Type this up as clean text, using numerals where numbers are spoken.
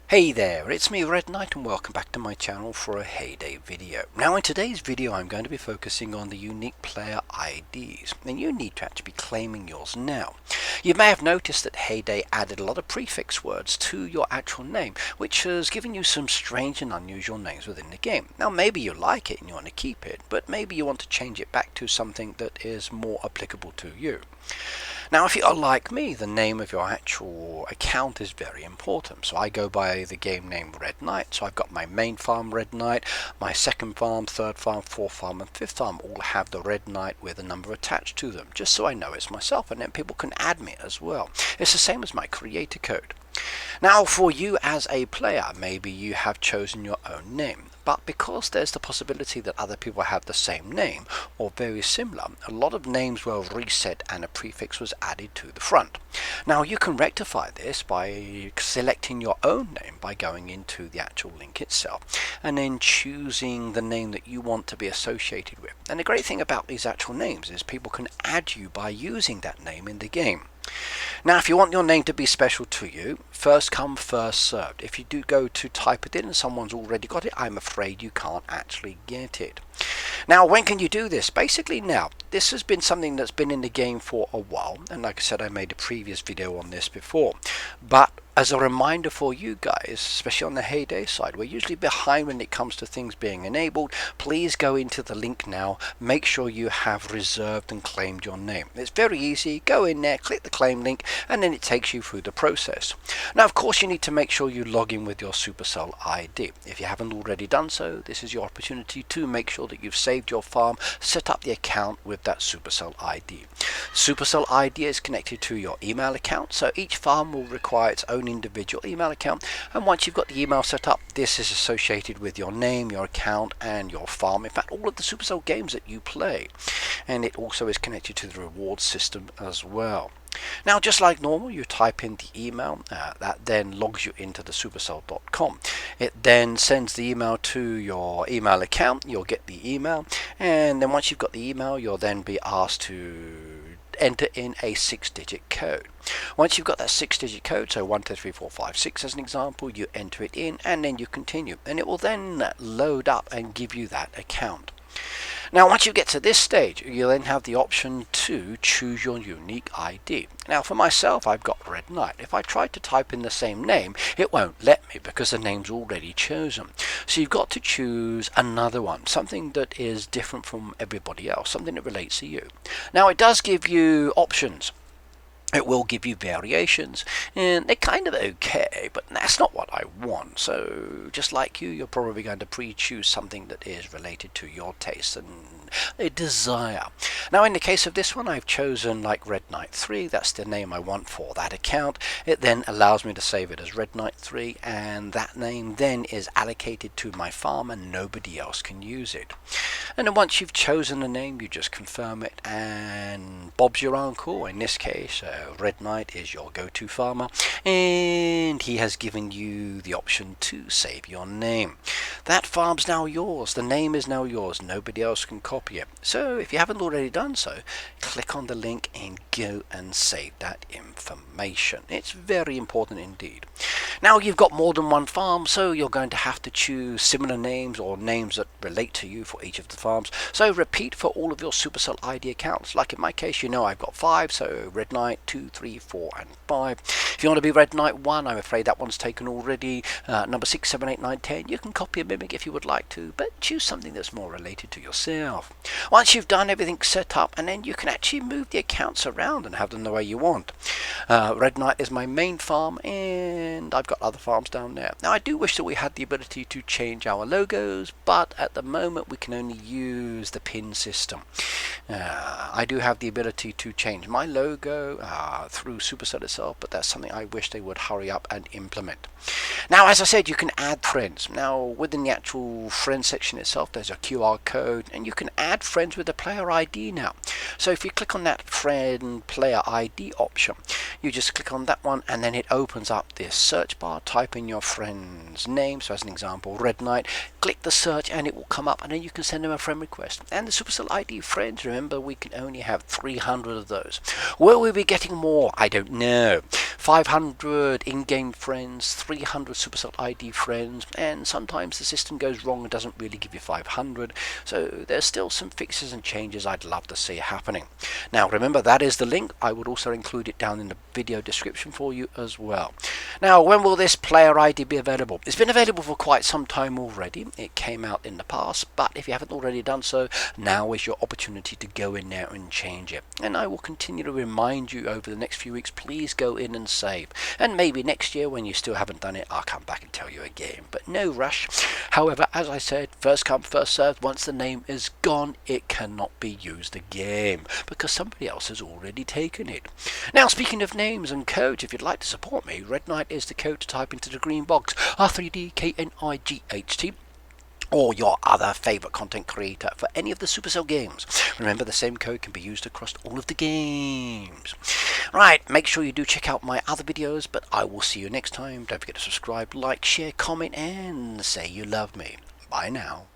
Hey there, it's me Red Knight and welcome back to my channel for a Heyday video. Now in today's video I'm going to be focusing on the unique player IDs, and you need to actually be claiming yours now. You may have noticed that Heyday added a lot of prefix words to your actual name, which has given you some strange and unusual names within the game. Now maybe you like it and you want to keep it, but maybe you want to change it back to something that is more applicable to you. Now if you are like me, the name of your actual account is very important. So I go by the game name Red Knight. So I've got my main farm Red Knight, my second farm, third farm, fourth farm and fifth farm all have the Red Knight with a number attached to them, just so I know it's myself, and then people can add me as well. It's the same as my creator code. Now for you as a player, maybe you have chosen your own name, but because there's the possibility that other people have the same name or very similar, a lot of names were reset and a prefix was added to the front. Now you can rectify this by selecting your own name by going into the actual link itself and then choosing the name that you want to be associated with. And the great thing about these actual names is people can add you by using that name in the game. Now if you want your name to be special to you, first come first served. If you do go to type it in and someone's already got it, I'm afraid you can't actually get it. Now when can you do this? Basically now, this has been something that's been in the game for a while, and like I said, I made a previous video on this before, but as a reminder for you guys, especially on the Heyday side, we're usually behind when it comes to things being enabled. Please go into the link now, make sure you have reserved and claimed your name. It's very easy, go in there, click the claim link, and then it takes you through the process. Now of course you need to make sure you log in with your Supercell ID. If you haven't already done so, this is your opportunity to make sure that you've saved your farm, set up the account with that Supercell ID. Supercell ID is connected to your email account, so each farm will require its own individual email account, and once you've got the email set up, this is associated with your name, your account and your farm, in fact all of the Supercell games that you play, and it also is connected to the reward system as well. Now just like normal, you type in the email, that then logs you into the supercell.com. It then sends the email to your email account, you'll get the email, and then once you've got the email you'll then be asked to enter in a 6-digit code. Once you've got that 6-digit code, so 1 2 3 4 5 6 as an example, you enter it in and then you continue, and it will then load up and give you that account. Now once you get to this stage, you then have the option to choose your unique ID. Now for myself, I've got Red Knight. If I try to type in the same name, it won't let me because the name's already chosen. So you've got to choose another one, something that is different from everybody else, something that relates to you. Now it does give you options. It will give you variations, and they're kind of okay, but that's not what I want. So just like you're probably going to pre-choose something that is related to your taste and a desire. Now in the case of this one, I've chosen like Red Knight 3. That's the name I want for that account. It then allows me to save it as Red Knight 3, and that name then is allocated to my farm and nobody else can use it. And then once you've chosen the name, you just confirm it and Bob's your uncle. In this case, Red Knight is your go-to farmer, and he has given you the option to save your name. That farm's now yours, the name is now yours, nobody else can copy it. So if you haven't already done so, click on the link and go and save that information. It's very important indeed. Now you've got more than one farm, so you're going to have to choose similar names or names that relate to you for each of the farms. So repeat for all of your Supercell ID accounts. Like in my case, you know I've got 5, so Red Knight 2, 3, 4 and 5. If you want to be Red Knight 1, I'm afraid that one's taken already. Number 6, 7, 8, 9, 10. You can copy and mimic if you would like to, but choose something that's more related to yourself. Once you've done everything set up, and then you can actually move the accounts around and have them the way you want. Red Knight is my main farm, and I've got other farms down there. Now I do wish that we had the ability to change our logos, but at the moment we can only use the pin system. I do have the ability to change my logo through Supercell itself, but that's something I wish they would hurry up and implement. Now as I said, you can add friends. Now within the actual friends section itself, there's a QR code, and you can add friends with a player ID now. So if you click on that friend player ID option, you just click on that one, and then it opens up this search bar. Type in your friend's name, so as an example Red Knight, click the search and it will come up, and then you can send them a friend request. And the Supercell ID friends, remember we can only have 300 of those. Will we be getting more? I don't know. 500 in-game friends, 300 Supercell ID friends, and sometimes the system goes wrong and doesn't really give you 500. So there's still some fixes and changes I'd love to see happening. Now remember, that is the link. I would also include it down in the video description for you as well. Now, when will this player ID be available? It's been available for quite some time already. It came out in the past, but if you haven't already done so, now is your opportunity to go in there and change it. And I will continue to remind you over the next few weeks, please go in and save. And maybe next year when you still haven't done it, I'll come back and tell you again, but no rush. However, as I said, first come, first served. Once the name is gone, it cannot be used again because somebody else has already taken it. Now, speaking of names and codes, if you'd like to support me, Red Knight is the code to type into the green box, R3DKNIGHT, or your other favourite content creator for any of the Supercell games. Remember, the same code can be used across all of the games. Right, make sure you do check out my other videos, but I will see you next time. Don't forget to subscribe, like, share, comment, and say you love me. Bye now.